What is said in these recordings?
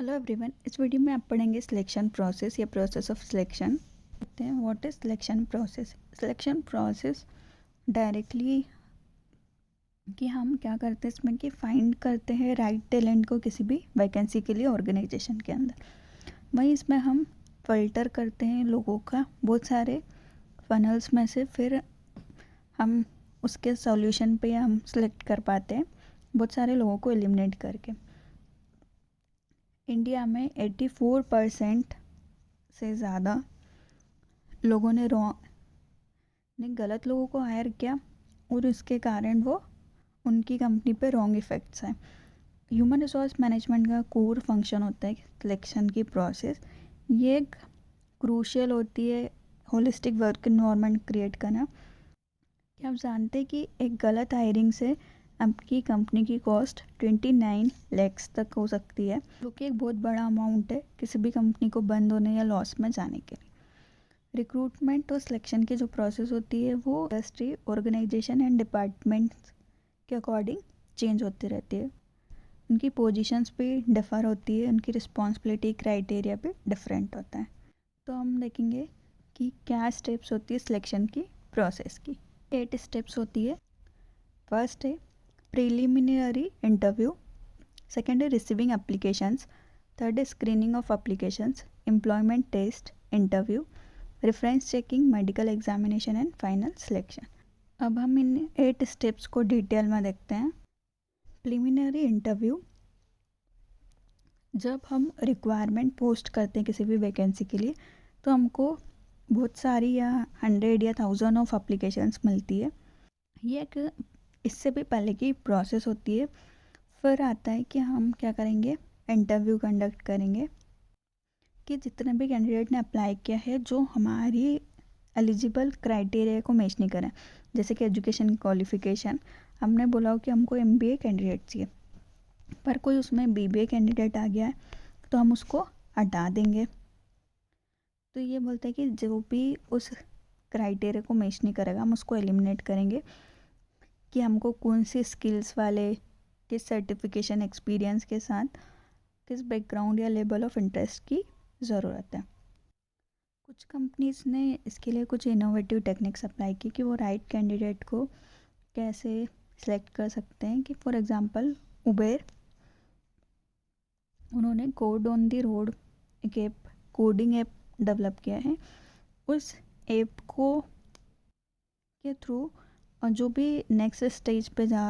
Hello everyone. इस video में आप पढ़ेंगे सिलेक्शन प्रोसेस या प्रोसेस ऑफ सिलेक्शन। देखते हैं what is selection process. Selection process directly कि हम क्या करते हैं इसमें कि फाइंड करते हैं राइट टैलेंट को किसी भी वैकेंसी के लिए ऑर्गेनाइजेशन के अंदर। वहीं इसमें हम फिल्टर करते हैं लोगों का बहुत सारे फनल्स में से, फिर हम उसके सॉल्यूशन पे हम सिलेक्ट कर पाते हैं बहुत सारे लोगों को एलिमिनेट करके। इंडिया में 84% से ज़्यादा लोगों ने गलत लोगों को हायर किया और इसके कारण वो उनकी कंपनी पे रॉन्ग इफ़ेक्ट्स हैं। ह्यूमन रिसोर्स मैनेजमेंट का कोर फंक्शन होता है सिलेक्शन की प्रोसेस। ये एक क्रूशियल होती है होलिस्टिक वर्क इन्वायरमेंट क्रिएट करना। क्या आप जानते हैं कि एक गलत हायरिंग से आपकी कंपनी की कॉस्ट 29 lakhs तक हो सकती है, जो कि एक बहुत बड़ा अमाउंट है किसी भी कंपनी को बंद होने या लॉस में जाने के लिए। रिक्रूटमेंट और सिलेक्शन की जो प्रोसेस होती है वो इंडस्ट्री, ऑर्गेनाइजेशन एंड डिपार्टमेंट्स के अकॉर्डिंग चेंज होती रहती है। उनकी पोजीशंस भी डिफ़र होती है, उनकी रिस्पॉन्सिबिलिटी क्राइटेरिया भी डिफरेंट होता है। तो हम देखेंगे कि क्या स्टेप्स होती है सिलेक्शन की प्रोसेस की। 8 स्टेप्स होती है। फर्स्ट है प्रिलिमिनरी इंटरव्यू, सेकेंड है रिसीविंग एप्लीकेशंस, थर्ड है screening of applications, employment test, interview, reference checking, medical examination and final selection. अब हम इन 8 स्टेप्स को डिटेल में देखते हैं। प्रिलिमिनरी इंटरव्यू, जब हम रिक्वायरमेंट पोस्ट करते हैं किसी भी वैकेंसी के लिए तो हमको बहुत सारी या 100 या 1000 ऑफ एप्लीकेशंस मिलती है। ये एक इससे भी पहले की प्रोसेस होती है। फिर आता है कि हम क्या करेंगे, इंटरव्यू कंडक्ट करेंगे कि जितने भी कैंडिडेट ने अप्लाई किया है जो हमारी एलिजिबल क्राइटेरिया को मैच नहीं करें, जैसे कि एजुकेशन क्वालिफिकेशन, हमने बोला हो कि हमको एमबीए कैंडिडेट चाहिए पर कोई उसमें बीबीए कैंडिडेट आ गया है तो हम उसको हटा देंगे। तो ये बोलते हैं कि जो भी उस क्राइटेरिया को मैच नहीं करेगा हम उसको एलिमिनेट करेंगे कि हमको कौन सी स्किल्स वाले, किस सर्टिफिकेशन एक्सपीरियंस के साथ, किस बैकग्राउंड या लेवल ऑफ इंटरेस्ट की ज़रूरत है। कुछ कंपनीज़ ने इसके लिए कुछ इनोवेटिव टेक्निक्स अप्लाई की कि वो राइट कैंडिडेट को कैसे सिलेक्ट कर सकते हैं। कि फॉर एग्जांपल उबेर, उन्होंने कोड ऑन द रोड एक ऐप, कोडिंग ऐप डेवलप किया है। उस ऐप को के थ्रू जो भी नेक्स्ट स्टेज पे जा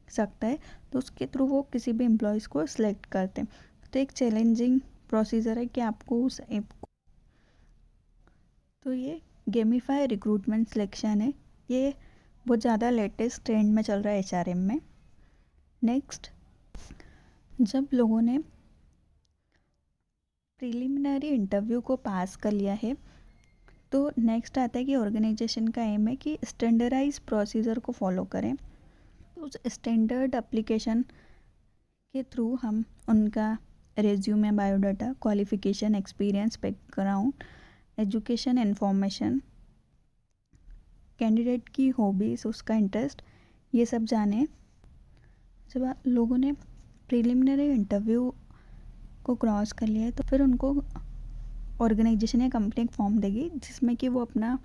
सकता है तो उसके थ्रू वो किसी भी एम्प्लॉयज़ को सिलेक्ट करते हैं। तो एक चैलेंजिंग प्रोसीजर है कि आपको उस ऐप को, तो ये गेमिफाई रिक्रूटमेंट सिलेक्शन है। ये बहुत ज़्यादा लेटेस्ट ट्रेंड में चल रहा है एचआरएम में। नेक्स्ट, जब लोगों ने प्रिलिमिनरी इंटरव्यू को पास कर लिया है तो नेक्स्ट आता है कि ऑर्गेनाइजेशन का एम है कि स्टैंडर्डाइज प्रोसीजर को फॉलो करें। तो उस स्टैंडर्ड एप्लीकेशन के थ्रू हम उनका resume, biodata, qualification, experience, background, education information, candidate की हॉबीज़, उसका इंटरेस्ट, ये सब जाने। जब लोगों ने प्रिलिमिनरी इंटरव्यू को क्रॉस कर लिया है तो फिर उनको ऑर्गेनाइजेशन या कंपनी एक फॉर्म देगी जिसमें कि वो अपना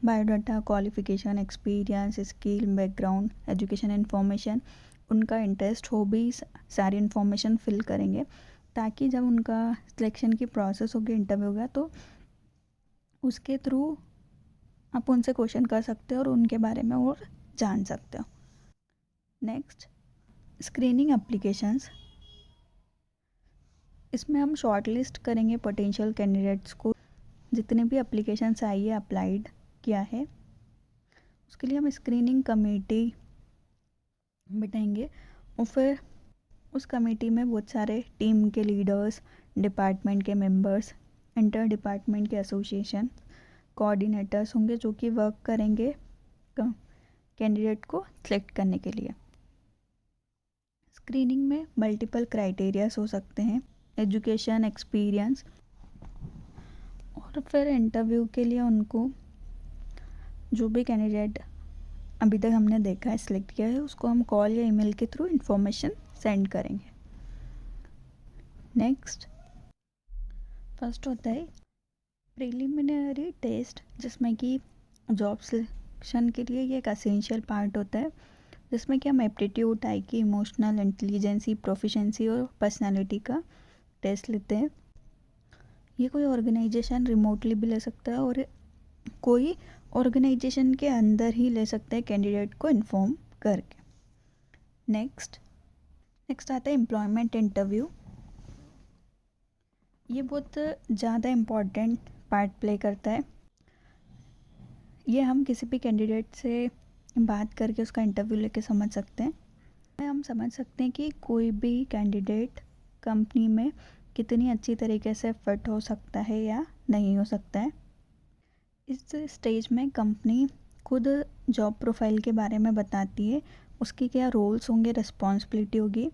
biodata, qualification, experience, skill, background, education information, उनका इंटरेस्ट, हॉबीज़, सारी इन्फॉर्मेशन फिल करेंगे ताकि जब उनका सिलेक्शन की प्रोसेस होगी, इंटरव्यू होगा, तो उसके थ्रू आप उनसे क्वेश्चन कर सकते हो और उनके बारे में और जान सकते हो। नेक्स्ट, स्क्रीनिंग एप्लीकेशंस, इसमें हम शॉर्ट लिस्ट करेंगे पोटेंशियल कैंडिडेट्स को। जितने भी एप्लीकेशंस आई है, अप्लाइड किया है, उसके लिए हम स्क्रीनिंग कमेटी बिठाएंगे और फिर उस कमेटी में बहुत सारे टीम के लीडर्स, डिपार्टमेंट के मेंबर्स, इंटर डिपार्टमेंट के एसोसिएशन कोऑर्डिनेटर्स होंगे जो कि वर्क करेंगे कैंडिडेट को सिलेक्ट करने के लिए। स्क्रीनिंग में मल्टीपल क्राइटेरियाज हो सकते हैं, एजुकेशन, एक्सपीरियंस, और फिर इंटरव्यू के लिए उनको जो भी कैंडिडेट अभी तक हमने देखा है, सिलेक्ट किया है, उसको हम कॉल या ईमेल के थ्रू इन्फॉर्मेशन सेंड करेंगे। नेक्स्ट फर्स्ट होता है प्रिलिमिनरी टेस्ट, जिसमें कि जॉब सिलेक्शन के लिए ये एक असेंशियल पार्ट होता है, जिसमें कि हम aptitude, IQ, emotional intelligence, proficiency और पर्सनालिटी का टेस्ट लेते हैं। ये कोई ऑर्गेनाइजेशन रिमोटली भी ले सकता है और कोई ऑर्गेनाइजेशन के अंदर ही ले सकता है कैंडिडेट को इन्फॉर्म करके। नेक्स्ट आता है एम्प्लॉयमेंट इंटरव्यू। ये बहुत ज़्यादा इम्पॉर्टेंट पार्ट प्ले करता है। ये हम किसी भी कैंडिडेट से बात करके उसका इंटरव्यू लेके समझ सकते हैं। हम समझ सकते हैं कि कोई भी कैंडिडेट कंपनी में कितनी अच्छी तरीके से फिट हो सकता है या नहीं हो सकता है। इस स्टेज में कंपनी खुद जॉब प्रोफाइल के बारे में बताती है, उसकी क्या रोल्स होंगे, रिस्पॉन्सिबिलिटी होगी,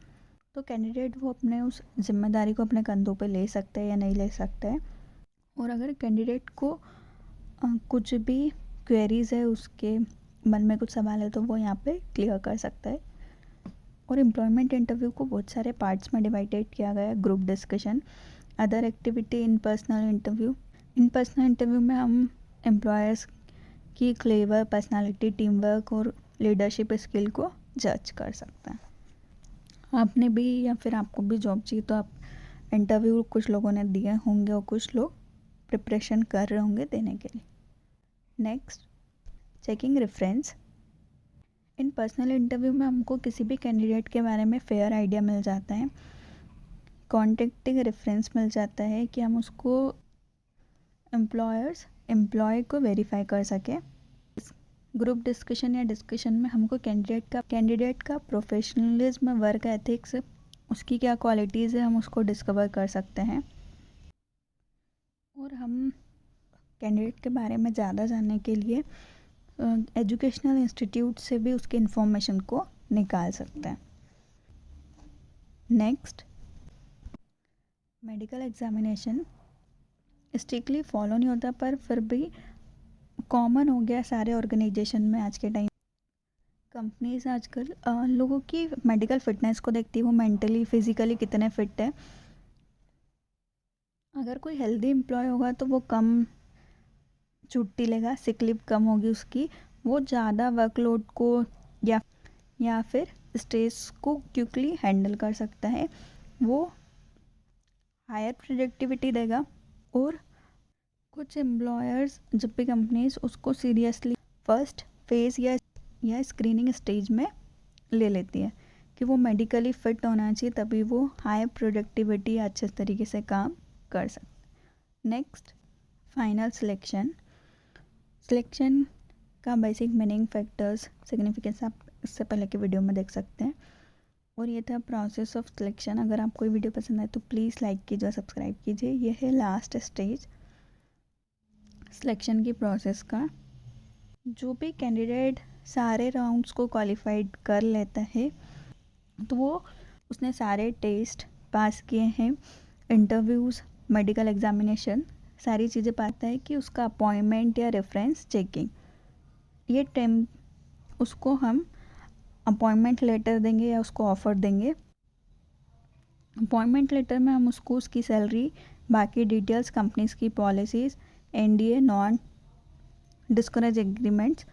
तो कैंडिडेट वो अपने उस जिम्मेदारी को अपने कंधों पे ले सकता है या नहीं ले सकता है। और अगर कैंडिडेट को कुछ भी क्वेरीज़ है, उसके मन में कुछ सवाल है, तो वो यहाँ पे क्लियर कर सकता है। और एम्प्लॉयमेंट इंटरव्यू को बहुत सारे पार्ट्स में डिवाइडेड किया गया है। ग्रुप डिस्कशन, अदर एक्टिविटी, इन पर्सनल इंटरव्यू। इन पर्सनल इंटरव्यू में हम एम्प्लॉयर्स की क्लेवर, पर्सनालिटी, टीम वर्क और लीडरशिप स्किल को जज कर सकते हैं। आपने भी या फिर आपको भी जॉब चाहिए तो आप इंटरव्यू कुछ लोगों ने दिए होंगे और कुछ लोग प्रिपरेशन कर रहे होंगे देने के लिए। Next, checking reference. इन पर्सनल इंटरव्यू में हमको किसी भी कैंडिडेट के बारे में फेयर आइडिया मिल जाता है, कॉन्टेक्टिंग रेफरेंस मिल जाता है कि हम उसको एम्प्लॉय को वेरीफाई कर सकें। ग्रुप डिस्कशन या डिस्कशन में हमको कैंडिडेट का प्रोफेशनलिज्म, वर्क एथिक्स, उसकी क्या क्वालिटीज़ है, हम उसको डिस्कवर कर सकते हैं। और हम कैंडिडेट के बारे में ज़्यादा जानने के लिए एजुकेशनल इंस्टीट्यूट से भी उसकी इन्फॉर्मेशन को निकाल सकते हैं। Next, medical examination strictly follow नहीं होता, पर फिर भी कॉमन हो गया सारे ऑर्गेनाइजेशन में आज के टाइम। कंपनीज आजकल लोगों की मेडिकल फिटनेस को देखती है, वो मेंटली फिजिकली कितने फिट है। अगर कोई हेल्दी एम्प्लॉय होगा तो वो कम छुट्टी लेगा, सिक लीव कम होगी उसकी, वो ज़्यादा वर्कलोड को या फिर स्ट्रेस को क्विकली हैंडल कर सकता है, वो हायर प्रोडक्टिविटी देगा। और कुछ एम्प्लॉयर्स, जब भी कंपनीज उसको सीरियसली फर्स्ट फेज या स्क्रीनिंग स्टेज में ले लेती है कि वो मेडिकली फिट होना चाहिए, तभी वो हाई प्रोडक्टिविटी अच्छे तरीके से काम कर सकते। नेक्स्ट, फाइनल सिलेक्शन का बेसिक मीनिंग, फैक्टर्स, सिग्निफिकेंस आप इससे पहले की वीडियो में देख सकते हैं। और ये था प्रोसेस ऑफ सिलेक्शन। अगर आपको ये वीडियो पसंद आए तो प्लीज़ लाइक कीजिए, सब्सक्राइब कीजिए। ये है लास्ट स्टेज सिलेक्शन की प्रोसेस का। जो भी कैंडिडेट सारे राउंड्स को क्वालिफाइड कर लेता है तो वो उसने सारे टेस्ट पास किए हैं, इंटरव्यूज़, मेडिकल एग्जामिनेशन, सारी चीज़ें पाता है कि उसका अपॉइंटमेंट या रेफरेंस चेकिंग, ये टाइम उसको हम अपॉइंटमेंट लेटर देंगे या उसको ऑफ़र देंगे। अपॉइंटमेंट लेटर में हम उसको उसकी सैलरी, बाकी डिटेल्स, कंपनीज की policies, NDA, non discourage agreements,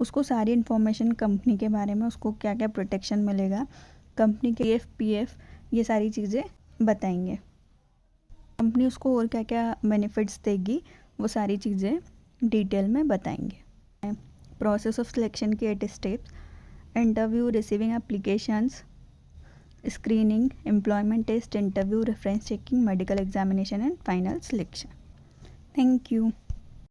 उसको सारी इन्फॉर्मेशन कंपनी के बारे में, उसको क्या क्या प्रोटेक्शन मिलेगा, कंपनी के PF, ये सारी चीज़ें बताएंगे। कंपनी उसको और क्या क्या बेनिफिट्स देगी, वो सारी चीज़ें डिटेल में बताएंगे। प्रोसेस ऑफ सिलेक्शन के 8 steps: interview, receiving applications, screening, employment test, interview, reference checking, medical examination and final selection. Thank you.